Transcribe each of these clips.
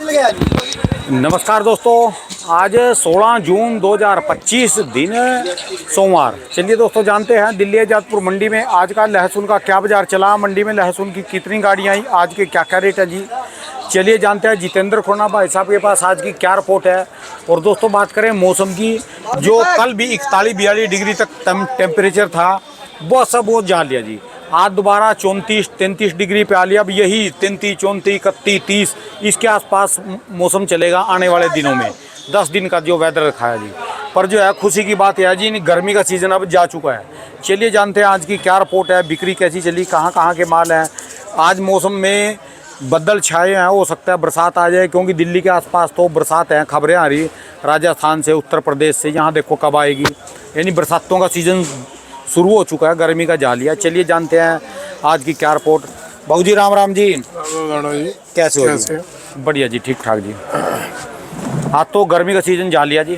नमस्कार दोस्तों, आज 16 जून 2025 दिन सोमवार। चलिए दोस्तों, जानते हैं दिल्ली आजादपुर मंडी में आज का लहसुन का क्या बाजार चला, मंडी में लहसुन की कितनी गाड़ियाँ आई, आज के क्या क्या रेट है जी। चलिए जानते हैं जितेंद्र खोना भाई साहब के पास आज की क्या रिपोर्ट है। और दोस्तों बात करें मौसम की, जो कल भी 41-42 डिग्री तक टेम्परेचर था वो सब वो जा लिया जी। आज दोबारा 34-33 डिग्री पे आ लिया। अब यही 33, 34, 31, 30 इसके आसपास मौसम चलेगा आने वाले दिनों में। 10 दिन का जो वेदर रखा है जी। पर जो है खुशी की बात है जी, गर्मी का सीज़न अब जा चुका है। चलिए जानते हैं आज की क्या रिपोर्ट है, बिक्री कैसी चली, कहाँ कहाँ के माल हैं। आज मौसम में बदल छाए हैं, हो सकता है बरसात आ जाए, क्योंकि दिल्ली के आसपास तो बरसात है, खबरें आ रही राजस्थान से, उत्तर प्रदेश से। यहाँ देखो कब आएगी, यानी बरसातों का सीज़न शुरू हो चुका है, गर्मी का जा लिया। चलिए जानते हैं आज की क्या रिपोर्ट। बाबू जी राम राम जी, कैसे हो जी? बढ़िया जी, ठीक ठाक जी। आज तो गर्मी का सीज़न जा लिया जी।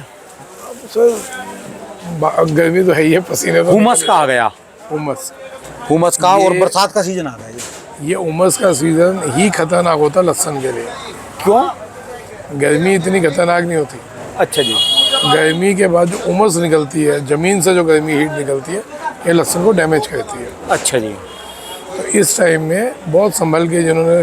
सर गर्मी तो है ही है, पसीने तो हुमस का आ गया, हुमस का, और बरसात का सीज़न आ गया जी। ये उमस का सीज़न ही खतरनाक होता लहसुन के लिए। क्यों? गर्मी इतनी खतरनाक नहीं होती। अच्छा जी। गर्मी के बाद जो उमस निकलती है, ज़मीन से जो गर्मी हीट निकलती है, ये लहसुन को डैमेज करती है। अच्छा जी। तो इस टाइम में बहुत संभल के जिन्होंने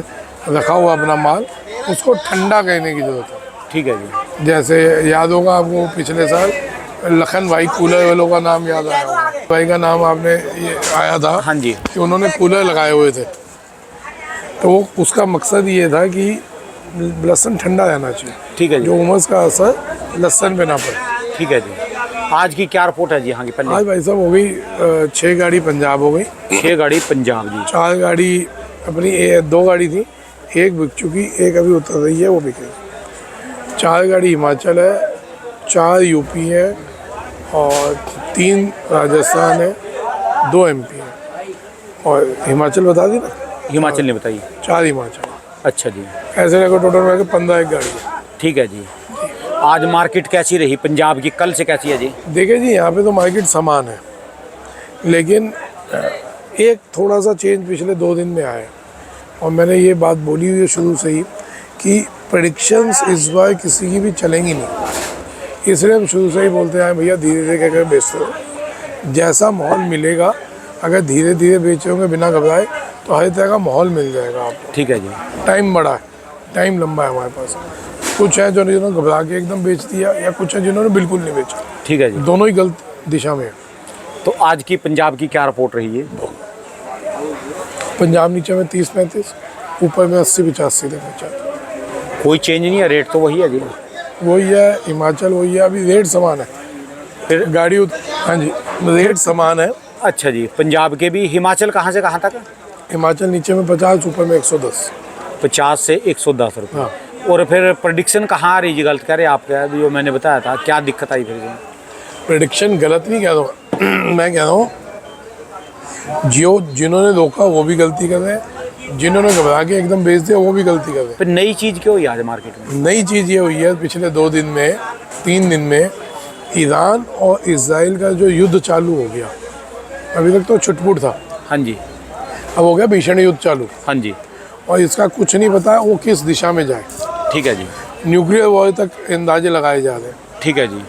रखा हुआ अपना माल, उसको ठंडा करने की ज़रूरत है। ठीक है जी। जैसे याद होगा आपको पिछले साल लखन भाई कूलर वालों का नाम याद आया होगा, भाई का नाम आपने ये आया था। हाँ जी। कि उन्होंने कूलर लगाए हुए थे, तो उसका मकसद ये था कि लहसुन ठंडा रहना चाहिए। ठीक है जी। जो उमस का असर लहसुन पे ना पड़े। ठीक है जी। आज की क्या रिपोर्ट है जी यहाँ की? पहले आज भाई साहब हो गई 6 गाड़ी पंजाब हो गई, 6 गाड़ी पंजाब जी। 4 गाड़ी अपनी 2 गाड़ी थी, एक बिक चुकी, एक अभी उतर रही है, वो बिकेगी। 4 गाड़ी हिमाचल है, 4 यूपी है और 3 राजस्थान है, 2 एमपी है। और हिमाचल बता दी ना? हिमाचल ने बताई। 4 हिमाचल। अच्छा जी। ऐसे लगो टोटल में 15 एक गाड़ी है। ठीक है जी। आज मार्केट कैसी रही पंजाब की, कल से कैसी है जी? देखिए जी, यहाँ पे तो मार्केट समान है, लेकिन एक थोड़ा सा चेंज पिछले 2 दिन में आया है। और मैंने ये बात बोली हुई है शुरू से ही कि प्रेडिक्शंस इस बार किसी की भी चलेंगी नहीं, इसलिए हम शुरू से ही बोलते हैं भैया धीरे धीरे करके बेचते हो। जैसा माहौल मिलेगा, अगर धीरे धीरे बेचे होंगे बिना घबराए, तो हर तरह का माहौल मिल जाएगा आपको। ठीक है जी। टाइम बड़ा है, टाइम लंबा है हमारे पास। कुछ है जो जिन्होंने घबरा के एकदम बेच दिया, या कुछ है जिन्होंने बिल्कुल नहीं बेचा। ठीक है जी। दोनों ही गलत दिशा में है। तो आज की पंजाब की क्या रिपोर्ट रही है? पंजाब नीचे में 30-35, ऊपर में 80-85 तक बेचा। कोई चेंज नहीं है, रेट तो वही है जी। वही है, हिमाचल वही है, अभी रेट समान है। फिर गाड़ी हाँ जी, रेट समान है। अच्छा जी। पंजाब के भी, हिमाचल कहाँ से कहाँ तक? हिमाचल नीचे में 50, ऊपर में 110। 50 से 110 रुपये। हाँ। और फिर प्रेडिक्शन कहाँ आ रही जी? गलत कह रहे आप, क्या जो मैंने बताया था, क्या दिक्कत आई फिर जी? प्रेडिक्शन गलत नहीं कह रहा हूँ मैं कह रहा हूँ जो जिन्होंने रोका वो भी गलती कर रहे हैं, जिन्होंने घबरा के एकदम बेच दिया वो भी गलती कर रहे हैं। फिर नई चीज़ क्यों हुई आज मार्केट में? नई चीज़ ये हुई है, पिछले 2 दिन में, 3 दिन में ईरान और इजराइल का जो युद्ध चालू हो गया। अभी तक तो छुटपुट था, हाँ जी। अब हो गया भीषण युद्ध चालू। हाँ जी। और इसका कुछ नहीं पता वो किस दिशा में जाए। ठीक है जी। न्यूक्लियर वॉर तक अंदाजे लगाए जा रहे हैं। ठीक है जी।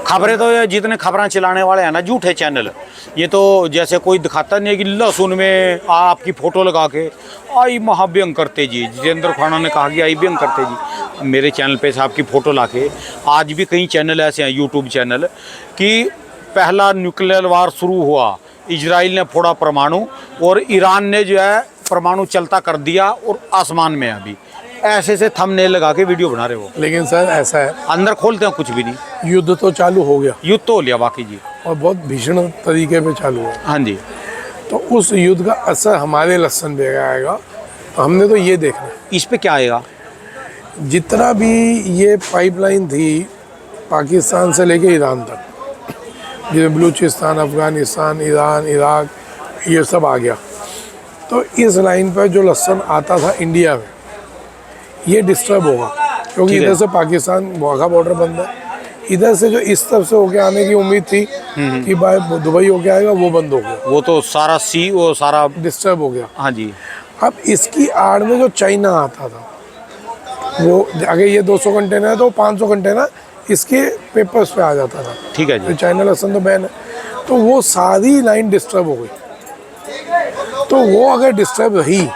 खबरें तो ये जितने खबरें चलाने वाले हैं ना, झूठे चैनल, ये तो जैसे कोई दिखाता नहीं है कि लहसुन में आपकी फ़ोटो लगा के आई महाभयंकर तेजी, जितेंद्र खोना ने कहा कि आई भयंकर तेजी। मेरे चैनल पे से आपकी फ़ोटो ला के, आज भी कई चैनल ऐसे हैं यूट्यूब चैनल कि पहला न्यूक्लियर वार शुरू हुआ, इजराइल ने फोड़ा परमाणु और ईरान ने जो है परमाणु चलता कर दिया और आसमान में अभी ऐसे से थंबनेल लगा के वीडियो बना रहे हो। लेकिन सर ऐसा है, अंदर खोलते हैं कुछ भी नहीं। युद्ध तो चालू हो गया, युद्ध तो हो लिया वाकई जी, और बहुत भीषण तरीके पे चालू है। हाँ जी। तो उस युद्ध का असर हमारे लहसुन पे आएगा, तो हमने तो ये देखना है। इस पे क्या आएगा? जितना भी ये पाइपलाइन थी पाकिस्तान से लेके ईरान तक, जिसमें बलूचिस्तान, अफगानिस्तान, ईरान, इराक, ये सब आ गया, तो इस लाइन पर जो लहसुन आता था इंडिया में, ये डिस्टर्ब होगा, क्योंकि इधर से पाकिस्तान वाघा बॉर्डर बंद है। इधर से जो इस तरफ से होके आने की उम्मीद थी कि भाई दुबई होके आएगा, वो बंद हो गया। वो तो सारा सी, वो सारा डिस्टर्ब हो गया। हाँ जी। अब इसकी आड़ में जो चाइना आता था, वो अगर ये 200 कंटेनर है तो 500 कंटेनर इसके पेपर्स पे आ जाता था। ठीक है तो जी। चाइना लहसुन तो बैन है, तो वो सारी लाइन डिस्टर्ब हो गई। तो वो अगर डिस्टर्ब रही,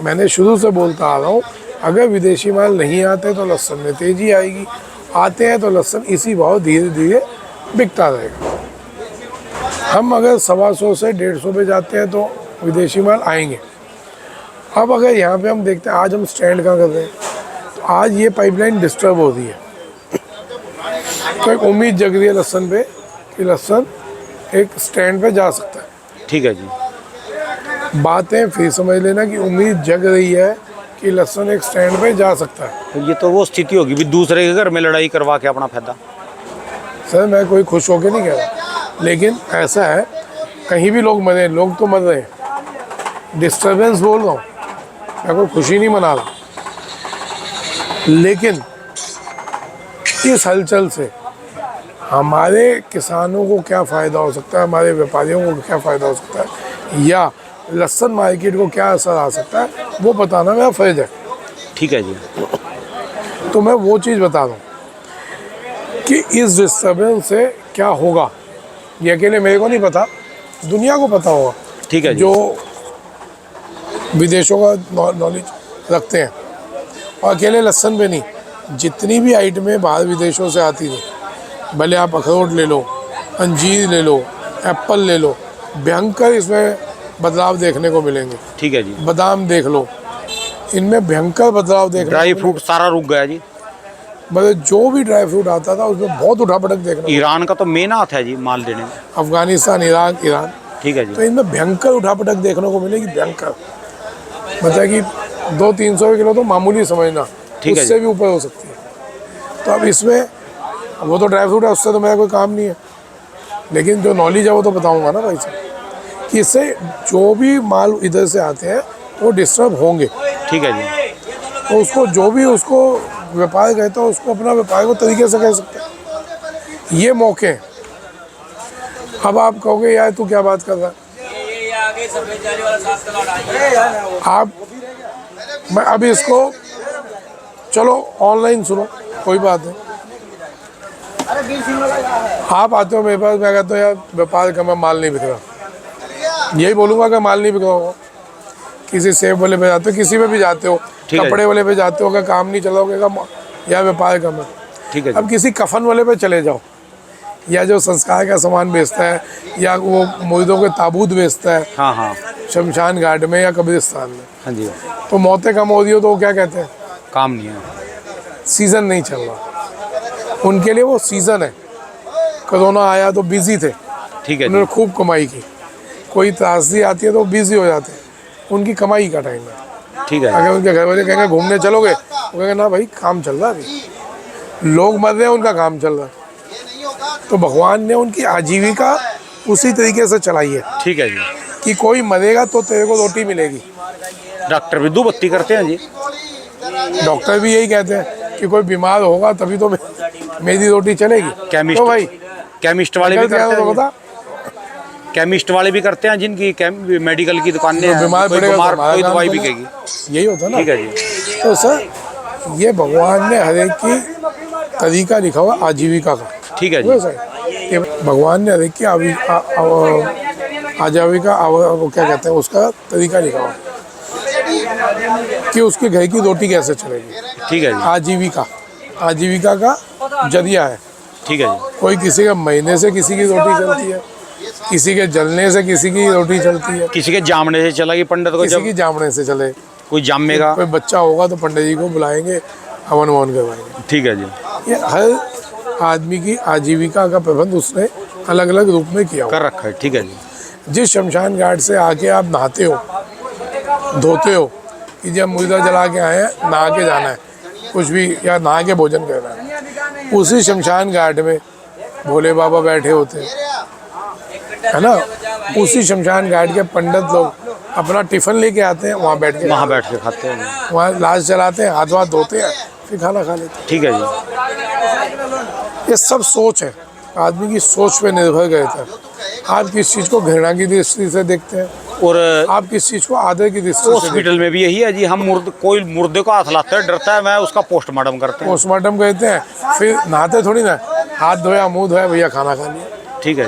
मैंने शुरू से बोलता आ रहा हूँ, अगर विदेशी माल नहीं आते तो लहसुन में तेज़ी आएगी, आते हैं तो लहसुन इसी भाव धीरे धीरे बिकता रहेगा। हम अगर 125 से 150 पे जाते हैं तो विदेशी माल आएंगे। अब अगर यहाँ पे हम देखते हैं, आज हम स्टैंड कहाँ कर रहे हैं, तो आज ये पाइपलाइन डिस्टर्ब हो रही है, तो एक उम्मीद जग रही है लहसुन पे कि लहसुन एक स्टैंड पे जा सकता है। ठीक है जी। बातें फिर समझ लेना कि उम्मीद जग रही है कि लहसुन एक स्टैंड पे जा सकता है। तो ये तो वो स्थिति होगी भी दूसरे के घर में लड़ाई करवा के अपना फायदा। सर मैं कोई खुश होके नहीं कह रहा, लेकिन ऐसा है, कहीं भी लोग मरे, लोग तो मर रहे हैं, डिस्टर्बेंस बोल रहा हूँ, मैं कोई खुशी नहीं मना रहा, लेकिन इस हलचल से हमारे किसानों को क्या फ़ायदा हो सकता है, हमारे व्यापारियों को क्या फ़ायदा हो सकता है, या लहसुन मार्केट को क्या असर आ सकता है, वो बताना मेरा फ़र्ज है। ठीक है जी। तो मैं वो चीज़ बता रहा हूँ कि इस डिस्टर्बेंस से क्या होगा, ये अकेले मेरे को नहीं पता, दुनिया को पता होगा। ठीक है जी। जो विदेशों का नॉलेज रखते हैं, और अकेले लहसुन पे नहीं, जितनी भी आइटमें बाहर विदेशों से आती थी, भले आप अखरोट ले लो, अंजीर ले लो, एप्पल ले लो, भयंकर इसमें बदलाव देखने को मिलेंगे। ठीक है जी। बादाम देख लो, इनमें भयंकर बदलाव देखने ड्राई को फ्रूट सारा रुक गया जी। मतलब जो भी ड्राई फ्रूट आता था उसमें बहुत उठापटक देखने को। ईरान का तो मेन हाथ है जी माल देने में। अफगानिस्तान, इराक, ईरान, ठीक है तो जी। इनमें भयंकर उठापटक देखने को मिलेगी, भयंकर। मतलब कि 200-300 किलो तो मामूली समझना, ठीक है उससे जी। भी ऊपर हो सकती है। तो अब इसमें वो तो ड्राई फ्रूट है, उससे तो मेरा कोई काम नहीं है, लेकिन जो नॉलेज है वो तो बताऊंगा ना भाई साहब, कि इससे जो भी माल इधर से आते हैं वो डिस्टर्ब होंगे। ठीक है जी। तो उसको जो भी उसको व्यापार कहता है, उसको अपना व्यापार को तरीके से कह सकते हैं। ये मौके हैं। अब आप कहोगे यार तू क्या बात कर रहा है, आप मैं अभी इसको चलो ऑनलाइन सुनो, कोई बात नहीं। आप आते हो मेरे पास, मैं कहता हूँ यार व्यापार का मैं माल नहीं बिक रहा, यही बोलूँगा कि माल नहीं बिक रहा होगा। किसी सेब वाले पे जाते हो, किसी पे भी जाते हो, ठीक है। कपड़े वाले पे जाते हो, अगर काम नहीं चला होगा या व्यापार कम है। ठीक है अब जी। किसी कफन वाले पे चले जाओ, या जो संस्कार का सामान बेचता है, या वो मुर्दों के ताबूत बेचता है हाँ हाँ। शमशान घाट में या कब्रिस्तान में, हाँ जी। तो मौतें कम हो रही हो तो वो क्या कहते हैं, काम नहीं है। सीज़न नहीं चल रहा। उनके लिए वो सीज़न है। कोरोना आया तो बिजी थे, ठीक है जी। उन्होंने खूब कमाई की। कोई त्रासदी आती है तो बिजी हो जाते हैं, उनकी कमाई का टाइम है। ठीक है अगर उनके घर वाले कहेंगे घूमने चलोगे, वो कहेंगे ना भाई काम चल रहा है, अभी लोग मर रहे हैं, उनका काम चल रहा है। तो भगवान ने उनकी आजीविका उसी तरीके से चलाई है ठीक है जी। कि कोई मरेगा तो तेरे को रोटी मिलेगी। डॉक्टर भी बत्ती करते हैं जी। डॉक्टर भी यही कहते हैं कि कोई बीमार होगा तभी तो मेरी रोटी चलेगी। केमिस्ट तो भाई केमिस्ट वाले भी निकल के आओ करते तो हैं बता, केमिस्ट वाले भी करते हैं जिनकी मेडिकल की दुकानें जो हैं, बीमार कोई पड़ेगा तो बीमार हमारा कोई काम दवाई चलेगा। बिकेगी। यही होता है ना। ठीक है जी। तो सर ये भगवान ने हर एक की तरीका लिखा हुआ आजीविका का। ठीक है वो जी। सर ये भगवान ने हर एक की आजीविका वो क्या कहते हैं उसका तरीका लिखा हुआ कि उसके घर की रोटी कैसे चलेगी। ठीक है जी। आजीविका का जरिया है। ठीक है जी। कोई किसी के महीने से किसी की रोटी चलती है, किसी के जलने से किसी की रोटी चलती है, किसी के जामने से चला कि पंडित को किसी जब की जामने से चले। कोई जामेगा। कोई बच्चा होगा तो पंडित जी को बुलाएंगे, हवन ववन करवाएंगे। ठीक है जी। ये हर आदमी की आजीविका का प्रबंध उसने अलग अलग रूप में किया हुआ। कर रखा है। ठीक है जी। जिस शमशान घाट से आके आप नहाते हो, धोते हो, कि जब मुर्दा जला के आए हैं नहा के जाना है, कुछ भी या नहा के भोजन करना है, उसी शमशान घाट में भोले बाबा बैठे होते हैं, है ना। उसी शमशान घाट के पंडित लोग अपना टिफिन लेके आते हैं, वहाँ बैठ के खाते हैं। वहाँ लाश जलाते हैं, हाथ वाथ धोते हैं, फिर खाना खा लेते हैं। ठीक है जी। ये सब सोच है, आदमी की सोच पे निर्भर करता है। आप किस चीज़ को घृणा की दृष्टि से देखते हैं, और आप किस चीज़ को आदर की दृष्टि से हॉस्पिटल में भी यही है जी, हम कोई मुर्दे को हाथ लाता है डरता है, मैं उसका पोस्टमार्टम करते हैं। पोस्टमार्टम कहते हैं, फिर नहाते थोड़ी ना, हाथ धोया मुंह धोया भैया खाना खा लिया। ठीक है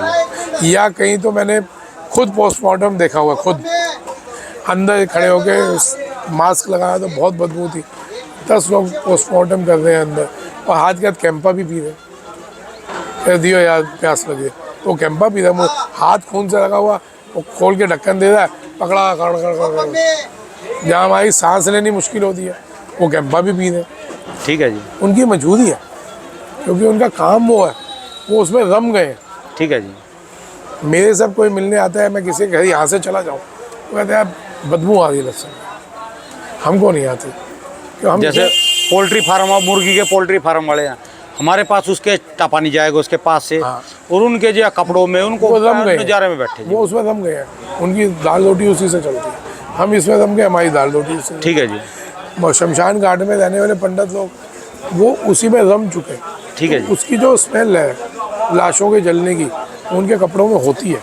जी। या कहीं तो मैंने खुद पोस्टमार्टम देखा हुआ, खुद अंदर खड़े होके मास्क लगाया तो बहुत बदबू थी, 10 लोग पोस्टमार्टम कर रहे हैं अंदर और हाथ के हाथ कैंपा भी पी रहे, फिर दियो यार प्यास लगी तो कैंपा पी रहा, हाथ खून से लगा हुआ, वो खोल के ढक्कन दे रहा है, पकड़ा कड़ कड़ कड़, जहाँ हमारी सांस लेनी मुश्किल होती है वो कैंपा भी पी रहे। ठीक है जी। उनकी मजबूरी है, क्योंकि उनका काम वो है, वो उसमें रम गए हैं। ठीक है जी। मेरे सब कोई मिलने आता है, मैं किसी के घर यहाँ से चला जाऊँ तो कहते हैं बदबू आ रही है लहसुन, हमको नहीं आती। क्यों? हम जैसे पोल्ट्री फार्म, मुर्गी के पोल्ट्री फार्म वाले हैं, हमारे पास उसके टपा नहीं जाएगा उसके पास से। हाँ। और उनके जो कपड़ों में उनको वो रम गए, नज़ारे में बैठे वो उसमें रम गए हैं, उनकी दाल रोटी उसी से चलती है। हम इसमें रम गए, हमारी दाल रोटी उससे। ठीक है जी। शमशान घाट में रहने वाले पंडित लोग वो उसी में रम चुके। ठीक है जी। उसकी जो स्मेल है लाशों के जलने की उनके कपड़ों में होती है,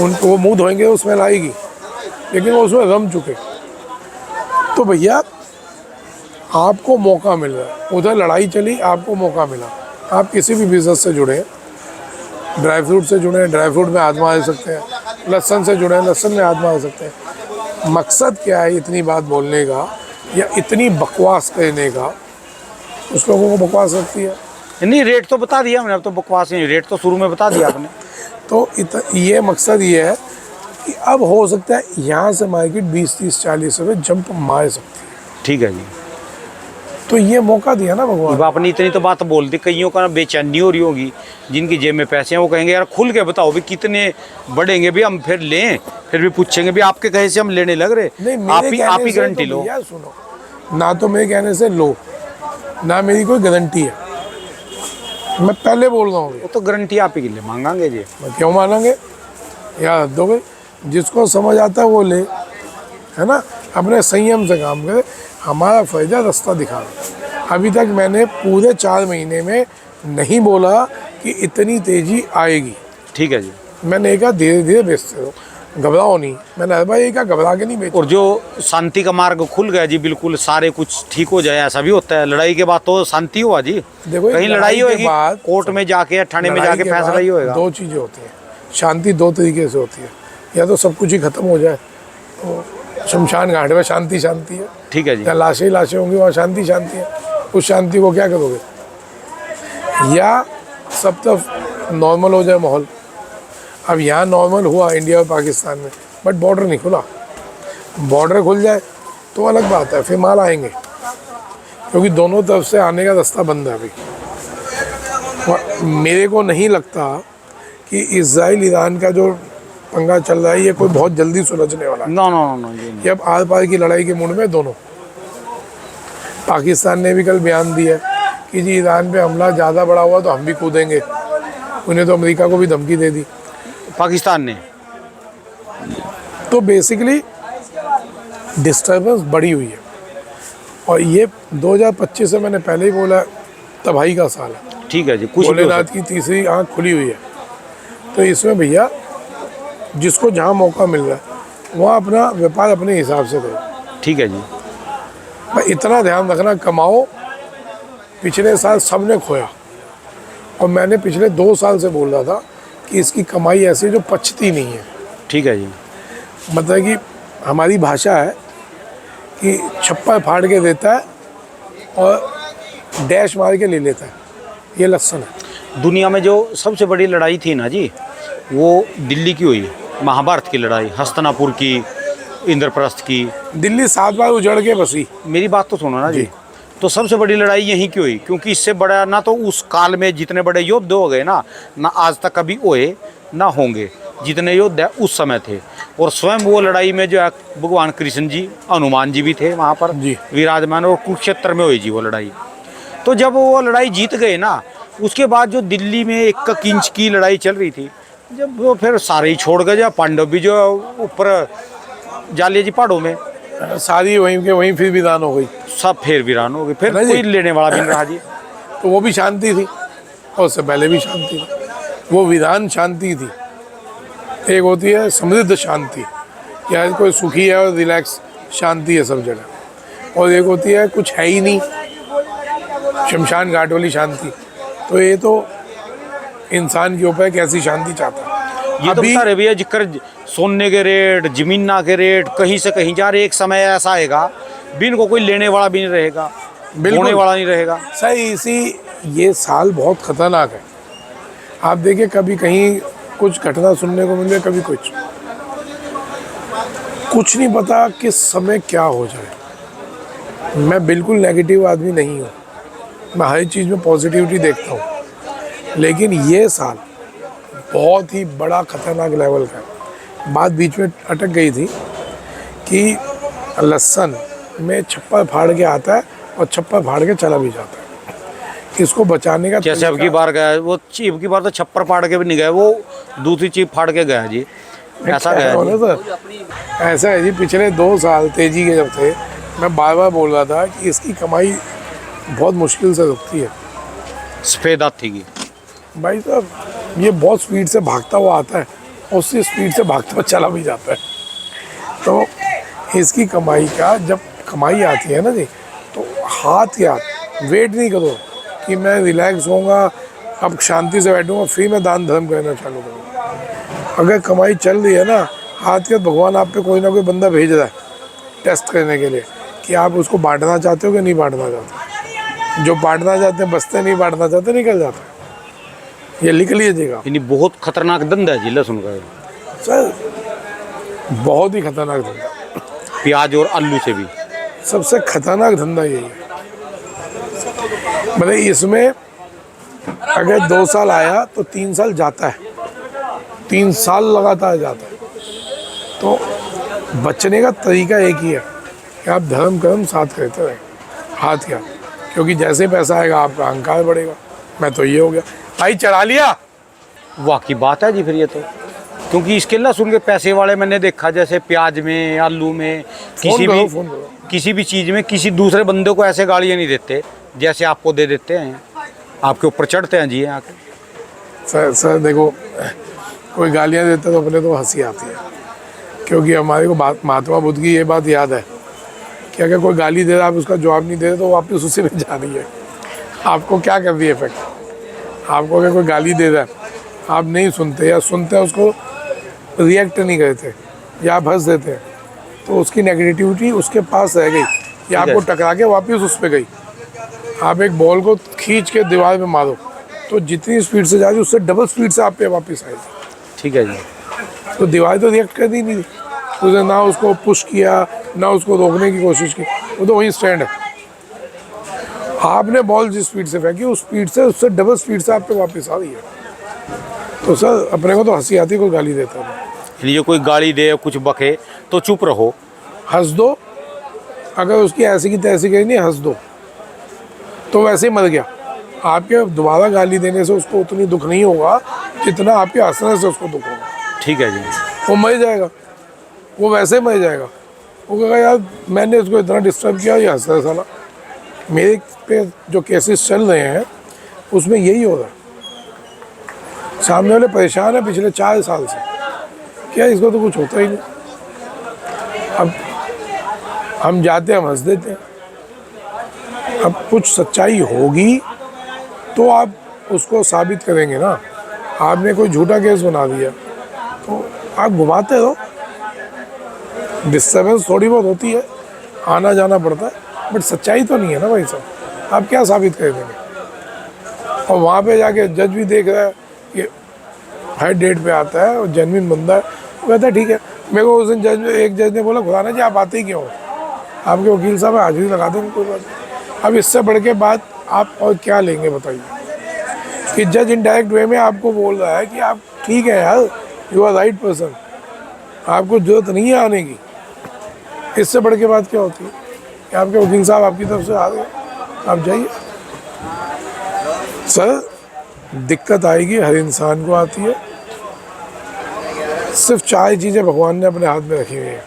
उनको वो मुंह धोएंगे तो स्मेल आएगी, लेकिन वो उसमें रम चुके। तो भैया आपको मौका मिल रहा है, उधर लड़ाई चली, आपको मौका मिला, आप किसी भी बिजनेस से जुड़े, ड्राई फ्रूट से जुड़े, ड्राई फ्रूट में हाथ मार सकते हैं, लहसुन से जुड़े, लहसुन में हाथ मार सकते हैं। मकसद क्या है इतनी बात बोलने का या इतनी बकवास कहने का? कुछ लोगों को बकवास लगती है। नहीं, रेट तो बता दिया हमने, अब तो बकवास नहीं, रेट तो शुरू में बता दिया आपने। तो ये मकसद ये है कि अब हो सकता है यहाँ से मार्केट 20, 30, 40 रुपये जंप मार सकती है। ठीक है जी। तो ये मौका दिया ना भगवान। अब आपने इतनी तो बात बोल दी, कईयों का बेचैनी हो रही होगी, जिनकी जेब में पैसे हैं वो कहेंगे यार खुल के बताओ भी कितने बढ़ेंगे भी, हम फिर लें, फिर भी पूछेंगे भी आपके कहे से हम लेने लग रहे। नहीं, आप ही गारंटी लो। यार सुनो, ना तो मेरे कहने से लो, ना मेरी कोई गारंटी है, मैं पहले बोल रहा हूँ। वो तो गारंटी आप ही के लिए मांगांगे जी। क्यों मानेंगे यार? दो भाई, जिसको समझ आता है वो ले, है ना, अपने संयम से काम करे। हमारा फर्ज है रास्ता दिखाना। अभी तक मैंने पूरे 4 महीने में नहीं बोला कि इतनी तेजी आएगी। ठीक है जी। मैंने कहा धीरे धीरे बेचते रहो, घबराओ नहीं। मैंने हर भाई कहा घबरा के नहीं बेचो। और जो शांति का मार्ग खुल गया जी, बिल्कुल सारे कुछ ठीक हो जाए, ऐसा भी होता है। लड़ाई के बाद तो शांति हुआ जी, देखो कहीं लड़ाई होगी कोर्ट में जाके, थाने में जाके फैसला ही होगा। 2 चीज़ें होती हैं, शांति 2 तरीके से होती है, या तो सब कुछ ही खत्म हो जाए, तो शमशान घाट में शांति शांति है। ठीक है जी। या लाशें लाशें होंगी वहाँ शांति शांति है, उस शांति को क्या करोगे? या सब तरफ नॉर्मल हो जाए माहौल। अब यहाँ नॉर्मल हुआ इंडिया और पाकिस्तान में, बट बॉर्डर नहीं खुला। बॉर्डर खुल जाए तो अलग बात है, फिर माल आएंगे, क्योंकि दोनों तरफ से आने का रास्ता बंद है अभी। मेरे को नहीं लगता कि इजराइल ईरान का जो पंगा चल रहा है ये कोई बहुत जल्दी सुलझने वाला है। नो नो नो नो, ये अब आर पार की लड़ाई के मूड में दोनों। पाकिस्तान ने भी कल बयान दिया कि जी ईरान पे हमला ज़्यादा बड़ा हुआ तो हम भी कूदेंगे। उन्हें तो अमेरिका को भी धमकी दे दी पाकिस्तान ने। तो बेसिकली डिस्टर्बेंस बढ़ी हुई है, और ये 2025 से मैंने पहले ही बोला तबाही का साल है। ठीक है जी। कुछ भोलेनाथ की तीसरी आंख खुली हुई है, तो इसमें भैया जिसको जहाँ मौका मिल रहा है वहाँ अपना व्यापार अपने हिसाब से करो। ठीक है जी। भाई इतना ध्यान रखना, कमाओ। पिछले साल सबने खोया, और मैंने पिछले 2 साल से बोल रहा था कि इसकी कमाई ऐसी है जो पचती नहीं है। ठीक है जी। मतलब कि हमारी भाषा है कि छप्पर फाड़ के देता है और डैश मार के ले लेता है, ये लक्षण है। दुनिया में जो सबसे बड़ी लड़ाई थी ना जी, वो दिल्ली की हुई, महाभारत की लड़ाई, हस्तिनापुर की, इंद्रप्रस्थ की। दिल्ली 7 बार उजड़ के बसी। मेरी बात तो सुनो ना जी। तो सबसे बड़ी लड़ाई यहीं की हुई, क्योंकि इससे बड़ा ना तो उस काल में जितने बड़े युद्ध हो गए ना आज तक कभी हुए ना होंगे, जितने युद्ध उस समय थे। और स्वयं वो लड़ाई में जो है भगवान कृष्ण जी, हनुमान जी भी थे वहाँ पर जी विराजमान, और कुरुक्षेत्र में हुई जी वो लड़ाई। तो जब वो लड़ाई जीत गए ना, उसके बाद जो दिल्ली में 1 इंच की लड़ाई चल रही थी, जब वो फिर सारे ही छोड़ गए, जब पांडव भी जो ऊपर जालिया जी पहाड़ों में, सारी वहीं के वहीं फिर वीरान हो गई, सब फिर वीरान हो गए, फिर कोई लेने वाला भी नहीं रहा जी। तो वो भी शांति थी, और उससे पहले भी शांति थी। वो वीरान शांति थी। एक होती है समृद्ध शांति, या कोई सुखी है और रिलैक्स शांति है सब जगह, और एक होती है कुछ है ही नहीं, शमशान घाट वाली शांति। तो ये तो इंसान के ऊपर कैसी शांति चाहता है। ये तो बता रहे भैया जिक्र सोने के रेट, जमीना के रेट कहीं से कहीं जा रहे, एक समय ऐसा आएगा बिन को कोई लेने वाला भी नहीं रहेगा, बोने वाला नहीं रहेगा। सही इसी ये साल बहुत खतरनाक है। आप देखिए कभी कहीं कुछ घटना सुनने को मिले, कभी कुछ नहीं पता किस समय क्या हो जाए। मैं बिल्कुल नेगेटिव आदमी नहीं हूँ, मैं हर चीज़ में पॉजिटिविटी देखता हूँ, लेकिन ये साल बहुत ही बड़ा खतरनाक लेवल का है। बात बीच में अटक गई थी कि लहसुन में छप्पर फाड़ के आता है और छप्पर फाड़ के चला भी जाता है। इसको बचाने का जैसे अब की बार गया वो चीप की बार तो छप्पर फाड़ के भी नहीं गए, वो दूसरी चीप फाड़ के गया जी, ऐसा गया जी। सर ऐसा है जी, पिछले 2 साल तेजी के जब थे, मैं बार बार बोल रहा था कि इसकी कमाई बहुत मुश्किल से रुकती है। सफ़ेद हाथी की भाई साहब ये बहुत स्पीड से भागता हुआ आता है, उसी स्पीड से भागता हुआ चला भी जाता है। तो इसकी कमाई का जब कमाई आती है ना जी, तो हाथ के हाथ वेट नहीं करो कि मैं रिलैक्स होऊंगा, अब शांति से बैठूंगा, फिर मैं दान धर्म करना चालू करूँगा। अगर कमाई चल रही है ना, हाथ के हाथ भगवान आप पे कोई ना कोई बंदा भेज रहा है टेस्ट करने के लिए कि आप उसको बांटना चाहते हो कि नहीं बांटना चाहते। जो बांटना चाहते हैं बसते, नहीं बांटना चाहते निकल जाते। ये लिख लीजिएगा। यानी बहुत खतरनाक धंधा है जी लहसुन का सर, बहुत ही खतरनाक धंधा, प्याज और आलू से भी सबसे खतरनाक धंधा यही है। मतलब इसमें अगर 2 साल आया तो 3 साल जाता है, 3 साल लगातार जाता है। तो बचने का तरीका एक ही है कि आप धर्म कर्म साथ करते रहें, हाथ क्या, क्योंकि जैसे पैसा आएगा आपका अहंकार बढ़ेगा। मैं तो ये हो गया भाई, चढ़ा लिया। वाह की बात है जी फिर ये तो, क्योंकि इसके लहसुन के पैसे वाले मैंने देखा, जैसे प्याज में, आलू में, किसी भी चीज़ में किसी दूसरे बंदे को ऐसे गालियाँ नहीं देते जैसे आपको दे देते हैं, आपके ऊपर चढ़ते हैं जी आके। सर देखो, कोई गालियाँ देता तो अपने तो हंसी आती है, क्योंकि हमारे को महात्मा बुद्ध की ये बात याद है कि अगर कोई गाली दे रहा है, आप उसका जवाब नहीं दे रहे तो वापस उसी में जा रही है। आपको क्या कर रही है इफेक्ट? आपको अगर कोई गाली दे रहा है, आप नहीं सुनते, या सुनते हैं उसको रिएक्ट नहीं करते, या आप हंस देते हैं, तो उसकी नेगेटिविटी उसके पास रह गई, या आपको टकरा के वापस उस पर गई। आप एक बॉल को खींच के दीवार पे मारो तो जितनी स्पीड से जा रही है उससे डबल स्पीड से आप पे वापस आएगी। ठीक है जी। तो दीवार तो रिएक्ट कर दी नहीं, उसने ना उसको पुश किया, ना उसको रोकने की कोशिश की, वो तो वहीं स्टैंड है। आपने बॉल जिस स्पीड से फेंकी, उस स्पीड से उससे डबल स्पीड से आप पे वापस आ रही है। तो सर अपने को तो हंसी आती है कोई गाली देता है। ये कोई गाली दे कुछ बके तो चुप रहो, हंस दो। अगर उसकी ऐसी की तैसी कही नहीं, हंस दो, तो वैसे ही मर गया। आपके दोबारा गाली देने से उसको उतनी दुख नहीं होगा जितना आपके हंसने से उसको दुख होगा। ठीक है जी। वो मर जाएगा, वो वैसे ही मर जाएगा। वो कहेगा यार मैंने उसको इतना डिस्टर्ब किया, ये हंस रहा है साला। मेरे पे जो केसेस चल रहे हैं उसमें यही हो रहा है। सामने वाले परेशान है पिछले 4 साल से, क्या इसको तो कुछ होता ही नहीं। अब हम जाते हैं, हम हंस देते हैं। अब कुछ सच्चाई होगी तो आप उसको साबित करेंगे ना। आपने कोई झूठा केस बना दिया तो आप घुमाते रहो, डिस्टर्बेंस थोड़ी बहुत होती है, आना जाना पड़ता है, बट सच्चाई तो नहीं है ना भाई साहब। आप क्या साबित कर देंगे? और वहाँ पे जाके जज भी देख रहा है कि हाई डेट पे आता है और जेन्युइन बंदा है, वो कहता है ठीक है। मेरे को उस दिन एक जज ने बोला खुदा ना जी आप आते ही क्यों? आपके वकील साहब हाजिरी लगा देंगे, कोई बात नहीं। अब इससे बढ़ के बात आप और क्या लेंगे बताइए? कि जज इनडायरेक्ट वे में आपको बोल रहा है कि आप ठीक है यार, यू आर राइट पर्सन, आपको जरूरत नहीं है आने की। इससे बढ़ के बात क्या होती है कि आपके वकील साहब आपकी तरफ से आ गए, आप जाइए। सर दिक्कत आएगी, हर इंसान को आती है। सिर्फ 4 चीज़ें भगवान ने अपने हाथ में रखी हुई हैं,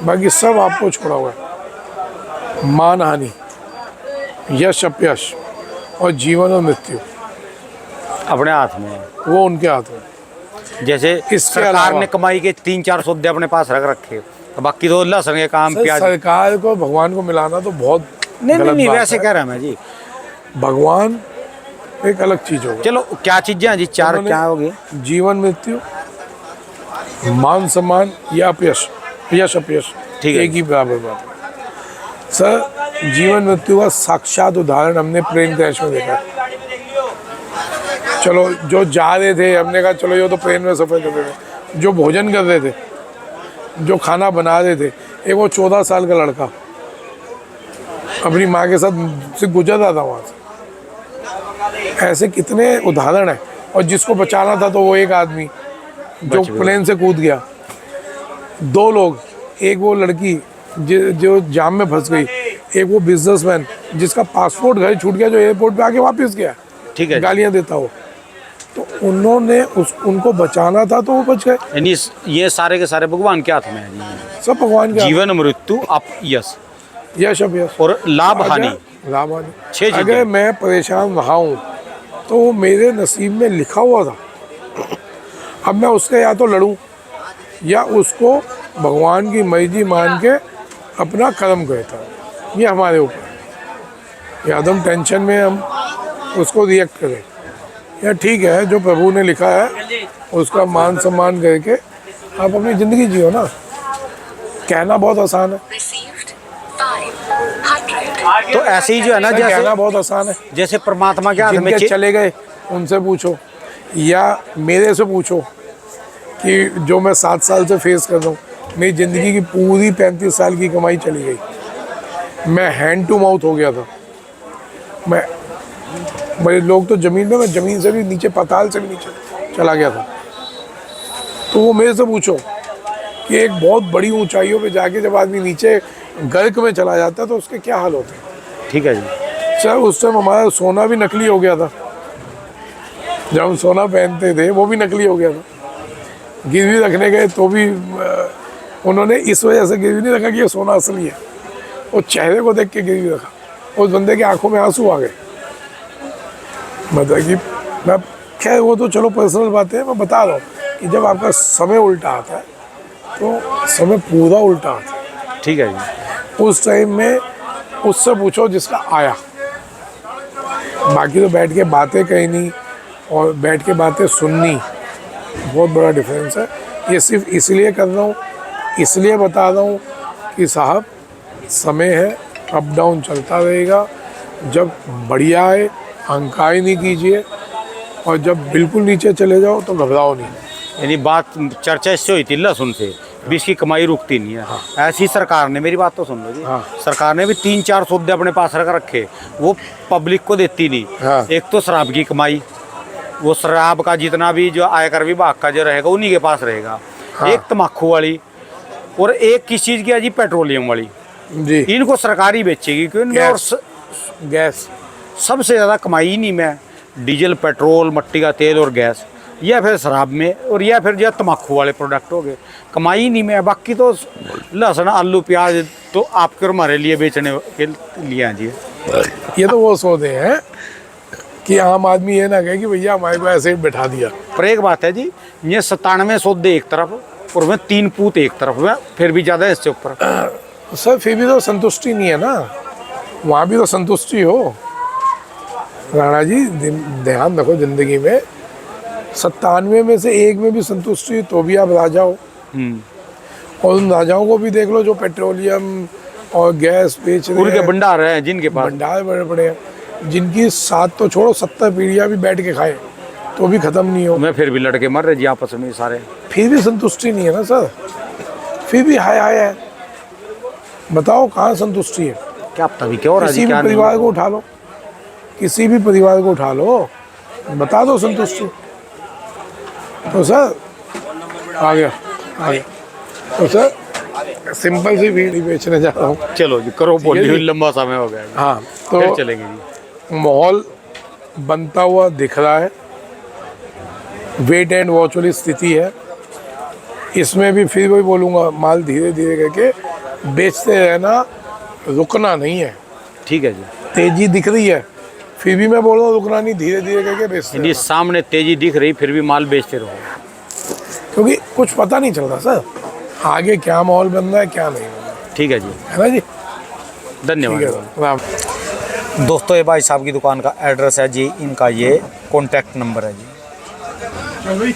बाकी सब आपको छोड़ा हुआ है। मान हानि, यश अपयश और जीवन और मृत्यु अपने हाथ में है, वो उनके हाथ में। जैसे इसके सरकार अलावा ने कमाई के 3-4 सौदे अपने पास रख रखे। बाकी तो लहसुन के काम, सर, प्याज। सरकार को भगवान को मिलाना तो बहुत नहीं गलत नहीं बात वैसे है। कह रहा मैं जी। भगवान एक अलग चीज होगा। चलो क्या चीजें हैं जी, चार उन्होंने क्या हो गए? जीवन मृत्यु, मान सम्मान या अपयश, यश अपयश, ठीक है। एक ही बराबर बात है। सर, जीवन मृत्यु का साक्षात उदाहरण हमने प्लेन क्रैश में देखा। चलो जो जा रहे थे, हमने कहा चलो ये तो प्लेन में सफर कर रहे थे, जो भोजन कर रहे थे, जो खाना बना रहे थे, एक वो 14 साल का लड़का अपनी माँ के साथ से गुजर रहा था वहाँ से। ऐसे कितने उदाहरण हैं। और जिसको बचाना था तो वो एक आदमी जो बच गया। प्लेन से कूद गया। 2 लोग, एक वो लड़की जो जाम में फंस गई, एक वो बिजनेसमैन जिसका पासपोर्ट घर छूट गया, जो एयरपोर्ट पे आके वापस गया, ठीक है जी। गालियाँ देता हो। तो उन्होंने उनको बचाना था तो वो बच गए। यानी ये सारे के सारे भगवान के हाथ में है जी। सब भगवान के जीवन मृत्यु अपयश यश अपयश और लाभ हानि, लाभ हानि। 6 चीजें। अगर मैं परेशान रहा हूँ तो वो मेरे नसीब में लिखा हुआ था। अब मैं उसके या तो लड़ूं या उसको भगवान की मर्जी मान के अपना कर्म करता हूँ। ये हमारे ऊपर है। या तो हम टेंशन में हम उसको रिएक्ट करें, या ठीक है जो प्रभु ने लिखा है उसका मान सम्मान करके आप अपनी ज़िंदगी जियो ना। कहना बहुत आसान है, Received 500. तो ऐसे ही जो है ना, कहना जैसे बहुत आसान है। जैसे परमात्मा के हाथ में जिनके चले गए उनसे पूछो, या मेरे से पूछो कि जो मैं 7 साल से फेस कर रहा हूँ। मेरी ज़िंदगी की पूरी 35 साल की कमाई चली गई। मैं हैंड टू माउथ हो गया था। मैं बड़े लोग तो ज़मीन में, मैं ज़मीन से भी नीचे, पाताल से भी नीचे चला गया था। तो वो मेरे से पूछो कि एक बहुत बड़ी ऊंचाइयों पे जाके जब आदमी नीचे गर्क में चला जाता है तो उसके क्या हाल होते हैं। ठीक है जी। सर, उस टाइम हमारा सोना भी नकली हो गया था। जब हम सोना पहनते थे वो भी नकली हो गया था। गिरवी रखने गए तो भी उन्होंने इस वजह से गिरवी नहीं रखा कि ये सोना असली है। वो चेहरे को देख के गिरवी रखा। उस बंदे की आंखों में आंसू आ गए। मतलब कि मैं, खैर वो तो चलो पर्सनल बातें हैं। मैं बता रहा हूँ कि जब आपका समय उल्टा आता है तो समय पूरा उल्टा आता है। ठीक है जी। उस टाइम में उससे पूछो जिसका आया। बाकी तो बैठ के बातें कहनी और बैठ के बातें सुननी, बहुत बड़ा डिफरेंस है। ये सिर्फ इसलिए कर रहा हूँ, इसलिए बता रहा हूँ कि साहब समय है, अप डाउन चलता रहेगा। जब बढ़िया है अहंकार नहीं कीजिए, और जब बिल्कुल नीचे चले जाओ तो घबराओ नहीं। यानी बात चर्चा इससे हुई थी लहसुन से भी इसकी कमाई रुकती नहीं है। ऐसी सरकार ने, मेरी बात तो सुन लो जी, हाँ। सरकार ने भी 3-4 सौदे अपने पास रख रखे, वो पब्लिक को देती नहीं। हाँ। एक तो शराब की कमाई, वो शराब का जितना भी जो आयकर विभाग का जो रहेगा उन्हीं के पास रहेगा। हाँ। एक तम्बाकू वाली, और एक किस चीज़ की है जी, पेट्रोलियम वाली। जी, इनको सरकार ही बेचेगी क्यों? इनमें और गैस सबसे ज़्यादा कमाई इन्हीं में, डीजल, पेट्रोल, मट्टी का तेल और गैस, या फिर शराब में, और या फिर जो तम्बाकू वाले प्रोडक्ट हो गए। कमाई नहीं में। बाकी तो लहसुन, आलू, प्याज तो आपके और हमारे लिए बेचने के लिए हैं जी। ये तो वो सौदे हैं कि आम आदमी ये ना कहे कि भैया हमारे को ऐसे ही बैठा दिया। पर एक बात है जी, ये 97 सौदे एक तरफ और वह 3 पूत एक तरफ, वह फिर भी ज़्यादा है इससे ऊपर। सर, फिर भी तो संतुष्टि नहीं है ना। वहाँ भी तो संतुष्टि हो। राणा जी, ध्यान रखो ज़िंदगी में, 97 में से एक में भी संतुष्टि तो भी आप राजा हो। और उन राजाओं को भी देख लो जो पेट्रोलियम और गैस बेच रहे उनके हैं। भंडार हैं जिनके पास, भंडार बड़े बड़े हैं, जिनकी 7 तो छोड़ो 70 पीढ़ियाँ भी बैठ के खाए तो भी ख़त्म नहीं हो। मैं फिर भी लड़के मर रहे जी आपस में सारे। फिर भी संतुष्टि नहीं है ना सर। फिर भी हाय हाय है। बताओ कहाँ संतुष्टि है? क्या पता भी क्या हो रहा है किसी जी, भी क्या नहीं। परिवार को उठा लो, किसी भी परिवार को उठा लो, बता दो संतुष्टि। तो सर आ गया। तो सर सिंपल सी बीड़ी बेचने जा रहा हूँ। चलो जी, करो जी। बोली, लंबा समय हो गया। हाँ, फिर तो चलेंगे जी। माहौल बनता हुआ दिख रहा है। वेट एंड वॉच वाली स्थिति है। इसमें भी फिर वही बोलूँगा, माल धीरे धीरे करके बेचते रहना, रुकना नहीं है। ठीक है जी। तेजी दिख रही है, फिर भी मैं बोल रहा हूँ रुकना नहीं, धीरे धीरे करके बेचते यानी रहना। सामने तेजी दिख रही, फिर भी माल बेचते रहो। क्योंकि कुछ पता नहीं चलता सर। आगे क्या माहौल बन रहा है क्या नहीं बन रहा ठीक है जी, है ना जी। धन्यवाद। ठीक है राम। दोस्तों ये भाई साहब की दुकान का एड्रेस है जी, इनका ये कॉन्टैक्ट नंबर है जी।